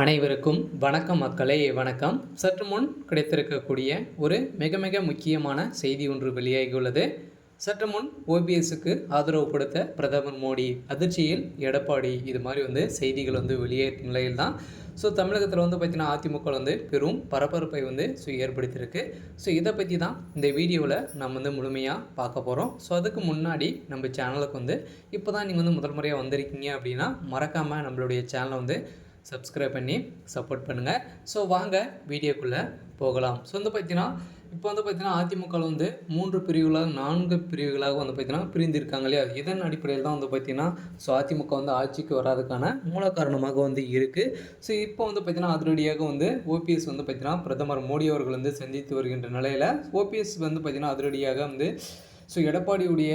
அனைவருக்கும் வணக்கம் மக்களே, வணக்கம். சற்று முன் கிடைத்திருக்கக்கூடிய ஒரு மிக மிக முக்கியமான செய்தி ஒன்று வெளியாகியுள்ளது. சற்று முன் ஓபிஎஸ்க்கு ஆதரவு கொடுத்த பிரதமர் மோடி அதிர்ச்சியில் எடப்பாடி, இது மாதிரி செய்திகள் வெளியேற்ற நிலையில் தான் தமிழகத்தில் பார்த்தீங்கன்னா அதிமுக பெரும் பரபரப்பை ஏற்படுத்தியிருக்கு. இதை பற்றி தான் இந்த வீடியோவில் நம்ம முழுமையாக பார்க்க போகிறோம். அதுக்கு முன்னாடி நம்ம சேனலுக்கு இப்போ தான் நீங்கள் முதல் முறையாக வந்திருக்கீங்க அப்படின்னா மறக்காமல் நம்மளுடைய சேனலை சப்ஸ்கிரைப் பண்ணி சப்போர்ட் பண்ணுங்கள். வாங்க வீடியோக்குள்ளே போகலாம். இப்போ பார்த்தீங்கன்னா அதிமுக 3 பிரிவுகளாக 4 பிரிவுகளாக பார்த்தீங்கன்னா பிரிந்திருக்காங்க இல்லையா? இதன் அடிப்படையில் தான் பார்த்தீங்கன்னா அதிமுக ஆட்சிக்கு வராதுக்கான மூல காரணமாக இருக்குது. இப்போ பார்த்தீங்கன்னா அதிரடியாக ஓபிஎஸ் பார்த்தீங்கன்னா பிரதமர் மோடி அவர்கள் சந்தித்து வருகின்ற நிலையில் ஓபிஎஸ் பார்த்தீங்கன்னா அதிரடியாக எடப்பாடியுடைய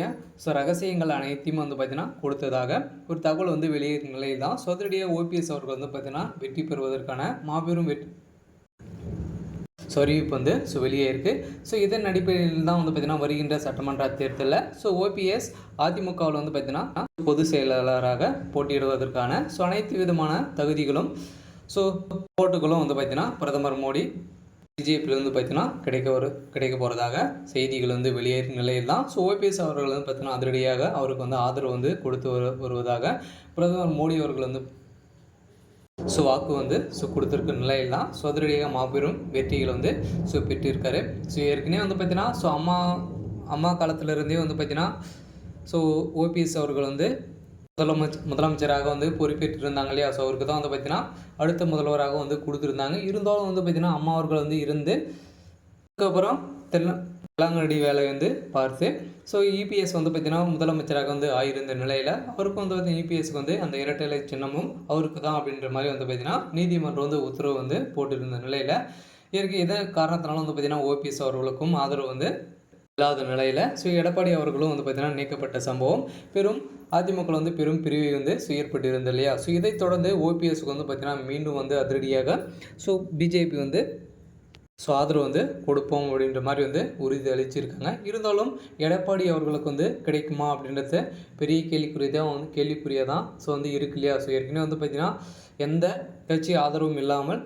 ரகசியங்கள் அனைத்தையும் பார்த்தீங்கன்னா கொடுத்ததாக ஒரு தகவல் வெளியேறும் நிலையில் தான் அதிரடியாக ஓபிஎஸ் அவர்கள் பார்த்தீங்கன்னா வெற்றி பெறுவதற்கான மாபெரும் அறிவிப்பு வெளியே இருக்குது. இதன் அடிப்படையில் தான் பார்த்தீங்கன்னா வருகின்ற சட்டமன்ற தேர்தலில் ஓபிஎஸ் அதிமுகவில் பார்த்தீங்கன்னா பொதுச் செயலாளராக போட்டியிடுவதற்கான அனைத்து விதமான தகுதிகளும் ஓட்டுகளும் பார்த்தீங்கன்னா பிரதமர் மோடி பிஜேபியில் பார்த்தீங்கன்னா கிடைக்க போகிறதாக செய்திகள் வெளியேறும் நிலையில் தான் ஓபிஎஸ் அவர்கள் பார்த்தீங்கன்னா அதிரடியாக அவருக்கு ஆதரவு கொடுத்து வருவதாக பிரதமர் மோடி அவர்கள் வாக்கு கொடுத்துருக்க நிலையில் தான் அதிரடியாக மாபெரும் வெற்றிகள் பெற்றிருக்காரு. ஏற்கனவே பார்த்தீங்கன்னா அம்மா காலத்திலிருந்தே பார்த்தீங்கன்னா ஓபிஎஸ் அவர்கள் முதலமைச்சராக பொறுப்பேற்றிருந்தாங்க இல்லையா? அவருக்கு தான் பார்த்தீங்கன்னா அடுத்த முதல்வராக கொடுத்துருந்தாங்க. இருந்தாலும் பார்த்தீங்கன்னா அம்மா அவர்கள் இருந்து அதுக்கப்புறம் தெலுங்கானடி வேலை பார்த்து இபிஎஸ் பார்த்தீங்கன்னா முதலமைச்சராக ஆகியிருந்த நிலையில் அவருக்கும் பார்த்தீங்கன்னா இபிஎஸ்க்கு அந்த இரட்டை இலை சின்னமும் அவருக்கு தான் அப்படின்ற மாதிரி பார்த்தீங்கன்னா நீதிமன்றம் உத்தரவு போட்டிருந்த நிலையில் இதன் காரணத்தினால பார்த்தீங்கன்னா ஓபிஎஸ் அவர்களுக்கும் ஆதரவு இல்லாத நிலையில் எடப்பாடி அவர்களும் பார்த்தீங்கன்னா நீக்கப்பட்ட சம்பவம் பெரும் அதிமுக பெரும் பிரிவை ஏற்பட்டிருந்தது இல்லையா? இதைத் தொடர்ந்து ஓபிஎஸ்க்கு பார்த்தீங்கன்னா மீண்டும் அதிரடியாக பிஜேபி ஆதரவு கொடுப்போம் அப்படின்ற மாதிரி உறுதி அளிச்சிருக்காங்க. இருந்தாலும் எடப்பாடி அவர்களுக்கு கிடைக்குமா அப்படின்றத பெரிய கேள்விக்குறியாக தான் இருக்கு இல்லையா? ஏற்கனவே பார்த்தீங்கன்னா எந்த கட்சி ஆதரவும் இல்லாமல்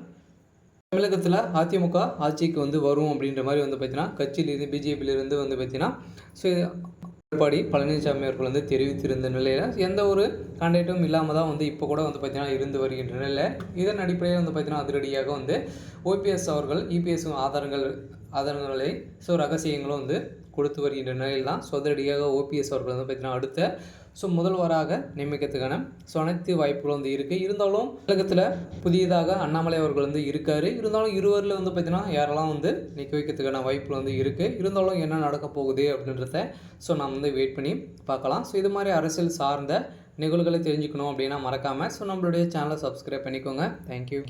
தமிழகத்தில் அதிமுக ஆட்சிக்கு வரும் அப்படின்ற மாதிரி பார்த்தீங்கன்னா கட்சியிலிருந்து பிஜேபியிலிருந்து பார்த்தீங்கன்னா எடப்பாடி பழனிசாமி அவர்கள் தெரிவித்திருந்த நிலையில் எந்த ஒரு கான்டாக்டும் இல்லாமல் தான் இப்போ கூட பார்த்தீங்கன்னா இருந்து வருகின்ற நிலையில் இதன் அடிப்படையில் பார்த்தீங்கன்னா அதிரடியாக ஓபிஎஸ் அவர்கள் இபிஎஸ் ஆதாரங்களை ரகசியங்களும் கொடுத்து வருகின்ற நிலையில் தான் அதிரடியாக ஓபிஎஸ் அவர்கள் பார்த்தீங்கன்னா அடுத்த முதல்வராக நியமிக்கிறதுக்கான அனைத்து வாய்ப்புகளும் இருக்குது. இருந்தாலும் உலகத்தில் புதியதாக அண்ணாமலை அவர்கள் இருக்கார். இருந்தாலும் இருவரில் பார்த்தீங்கன்னா யாரெல்லாம் நிற்க வைக்கிறதுக்கான வாய்ப்புகள் இருக்குது. இருந்தாலும் என்ன நடக்க போகுது அப்படின்றத நாம் வெயிட் பண்ணி பார்க்கலாம். இது மாதிரி அரசியல் சார்ந்த நிகழ்வுகளை தெரிஞ்சுக்கணும் அப்படின்னா மறக்காமல் நம்மளுடைய சேனலை சப்ஸ்கிரைப் பண்ணிக்கோங்க. தேங்க்யூ.